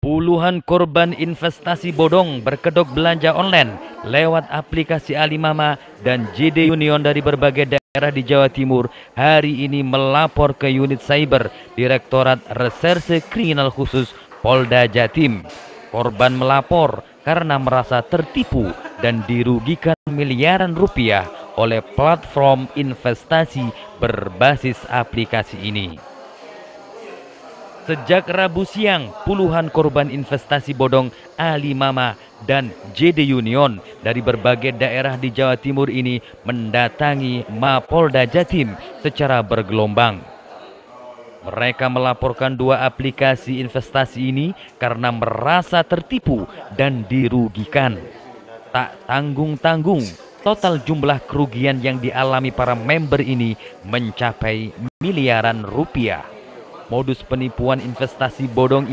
Puluhan korban investasi bodong berkedok belanja online lewat aplikasi Alimama dan JD Union dari berbagai daerah di Jawa Timur hari ini melapor ke unit cyber Direktorat Reserse Kriminal Khusus Polda Jatim. Korban melapor karena merasa tertipu dan dirugikan miliaran rupiah oleh platform investasi berbasis aplikasi ini. Sejak Rabu siang, puluhan korban investasi bodong Alimama dan JD Union dari berbagai daerah di Jawa Timur ini mendatangi Mapolda Jatim secara bergelombang. Mereka melaporkan dua aplikasi investasi ini karena merasa tertipu dan dirugikan. Tak tanggung-tanggung, total jumlah kerugian yang dialami para member ini mencapai miliaran rupiah. Modus penipuan investasi bodong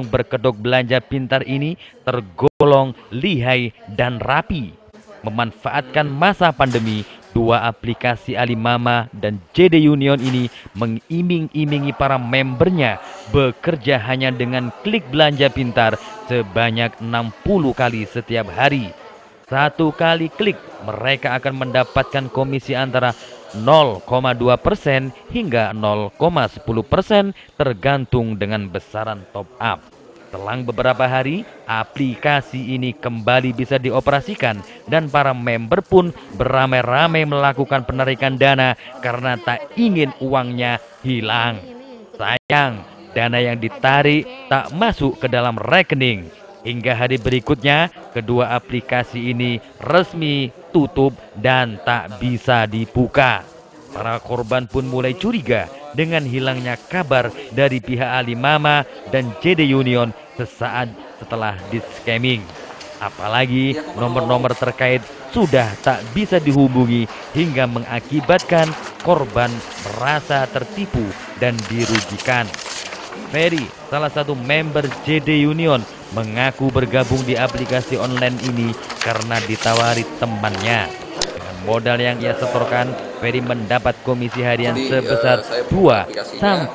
berkedok belanja pintar ini tergolong lihai dan rapi. Memanfaatkan masa pandemi, dua aplikasi Alimama dan JD Union ini mengiming-imingi para membernya bekerja hanya dengan klik belanja pintar sebanyak 60 kali setiap hari. Satu kali klik, mereka akan mendapatkan komisi antara 0,2% hingga 0,10% tergantung dengan besaran top up. Selang beberapa hari, aplikasi ini kembali bisa dioperasikan dan para member pun beramai-ramai melakukan penarikan dana karena tak ingin uangnya hilang. Sayang, dana yang ditarik tak masuk ke dalam rekening. Hingga hari berikutnya, kedua aplikasi ini resmi tutup dan tak bisa dibuka. Para korban pun mulai curiga dengan hilangnya kabar dari pihak Alimama dan JD Union sesaat setelah di-scamming. Apalagi nomor-nomor terkait sudah tak bisa dihubungi hingga mengakibatkan korban merasa tertipu dan dirugikan. Ferry, salah satu member JD Union, mengaku bergabung di aplikasi online ini karena ditawari temannya. Dengan modal yang ia setorkan, Ferry mendapat komisi harian sebesar 2-5%.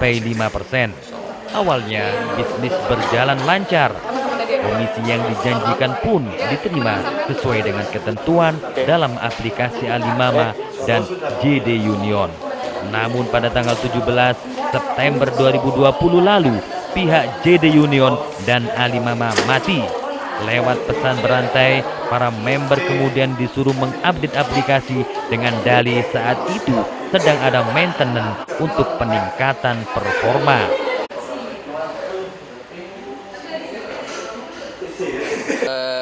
Awalnya bisnis berjalan lancar. Komisi yang dijanjikan pun diterima sesuai dengan ketentuan dalam aplikasi Alimama dan JD Union. Namun pada tanggal 17 September 2020 lalu, pihak JD Union dan Alimama mati. Lewat pesan berantai, para member kemudian disuruh mengupdate aplikasi dengan dalih saat itu sedang ada maintenance untuk peningkatan performa.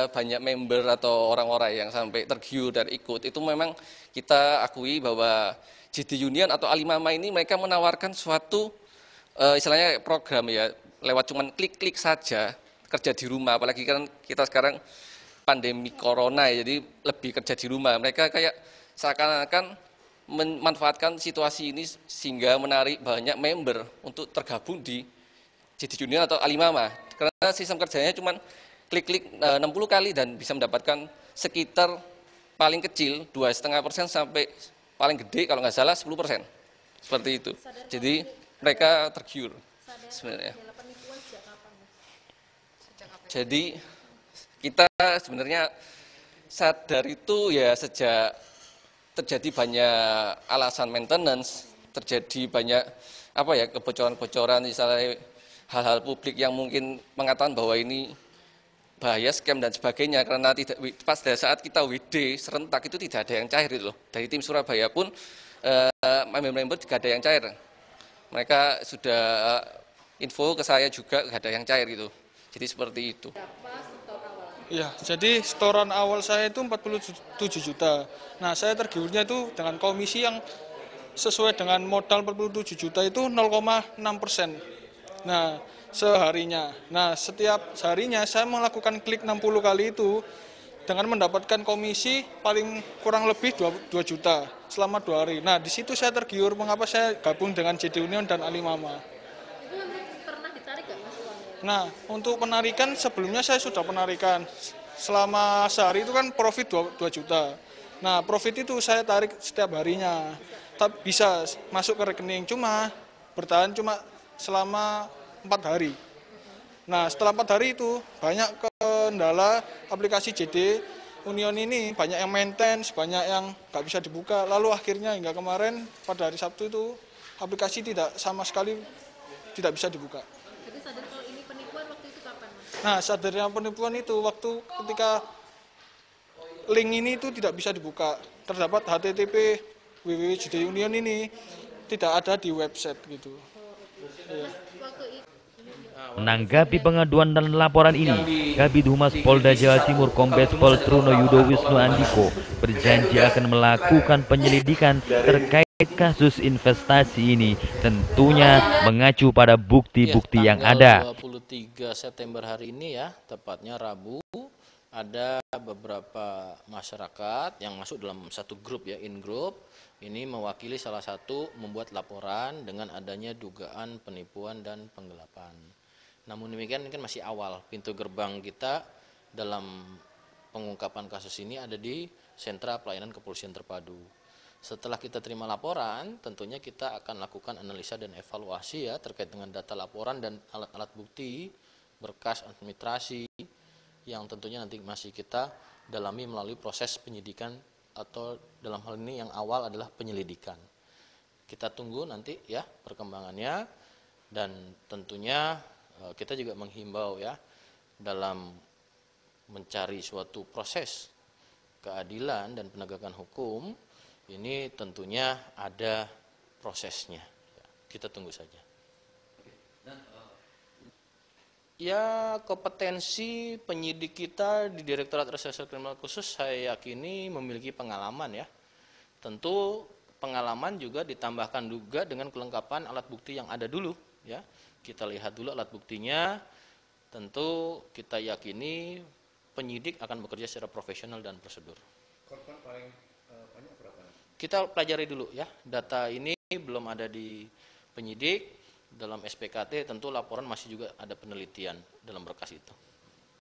Banyak member atau orang-orang yang sampai tergiur dan ikut, itu memang kita akui bahwa JD Union atau Alimama ini mereka menawarkan suatu istilahnya program ya, lewat cuman klik-klik saja, kerja di rumah, apalagi kan kita sekarang pandemi corona ya, jadi lebih kerja di rumah. Mereka kayak seakan-akan memanfaatkan situasi ini sehingga menarik banyak member untuk tergabung di JD Union atau Alimama. Karena sistem kerjanya cuman klik-klik 60 kali dan bisa mendapatkan sekitar paling kecil 2,5% sampai paling gede kalau nggak salah 10%. Seperti itu. Jadi mereka tergiur sebenarnya. Jadi kita sebenarnya sadar itu ya sejak terjadi banyak alasan maintenance, terjadi banyak kebocoran-kebocoran, misalnya hal-hal publik yang mungkin mengatakan bahwa ini bahaya, scam dan sebagainya, karena tidak pada saat kita WD serentak itu tidak ada yang cair itu loh. Dari tim Surabaya pun member-member tidak ada yang cair. Mereka sudah info ke saya juga tidak ada yang cair gitu. Jadi seperti itu. Ya, jadi setoran awal saya itu 47 juta. Nah, saya tergiurnya itu dengan komisi yang sesuai dengan modal 47 juta itu 0,6%. Nah, seharinya. Nah, setiap harinya saya melakukan klik 60 kali itu dengan mendapatkan komisi paling kurang lebih 2 juta selama 2 hari. Nah, di situ saya tergiur mengapa saya gabung dengan JD Union dan Alimama. Itu pernah ditarik nggak Mas uangnya? Nah, untuk penarikan sebelumnya saya sudah penarikan. Selama sehari itu kan profit 2 juta. Nah, profit itu saya tarik setiap harinya. Bisa masuk ke rekening, cuma bertahan cuma selama 4 hari. Nah, setelah 4 hari itu banyak kendala aplikasi JD Union ini, banyak yang maintenance, banyak yang nggak bisa dibuka. Lalu akhirnya hingga kemarin pada hari Sabtu itu aplikasi tidak sama sekali tidak bisa dibuka. Jadi sadar kalau ini penipuan waktu itu kapan, Mas? Nah, sadarnya penipuan itu waktu ketika link ini itu tidak bisa dibuka. Terdapat HTTP www.JD Union ini tidak ada di website gitu. Mas, waktu itu Menanggapi pengaduan dan laporan ini, Kabid Humas Polda Jawa Timur Kombes Pol Truno Yudo Wisnu Andiko berjanji akan melakukan penyelidikan terkait kasus investasi ini, tentunya mengacu pada bukti-bukti yang ada. 23 September hari ini ya, tepatnya Rabu, ada beberapa masyarakat yang masuk dalam satu grup ya, in group. Ini mewakili salah satu membuat laporan dengan adanya dugaan penipuan dan penggelapan. Namun demikian ini kan masih awal, pintu gerbang kita dalam pengungkapan kasus ini ada di Sentra Pelayanan Kepolisian Terpadu. Setelah kita terima laporan, tentunya kita akan lakukan analisa dan evaluasi ya terkait dengan data laporan dan alat-alat bukti, berkas administrasi yang tentunya nanti masih kita dalami melalui proses penyidikan atau dalam hal ini yang awal adalah penyelidikan. Kita tunggu nanti ya perkembangannya dan tentunya kita juga menghimbau ya dalam mencari suatu proses keadilan dan penegakan hukum ini tentunya ada prosesnya. Kita tunggu saja. Ya, kompetensi penyidik kita di Direktorat Reserse Kriminal Khusus saya yakini memiliki pengalaman ya. Tentu pengalaman juga ditambahkan juga dengan kelengkapan alat bukti yang ada dulu ya. Kita lihat dulu alat buktinya. Tentu kita yakini penyidik akan bekerja secara profesional dan prosedur. Korban paling banyak berapa? Kita pelajari dulu ya. Data ini belum ada di penyidik. Dalam SPKT tentu laporan masih juga ada penelitian dalam berkas itu.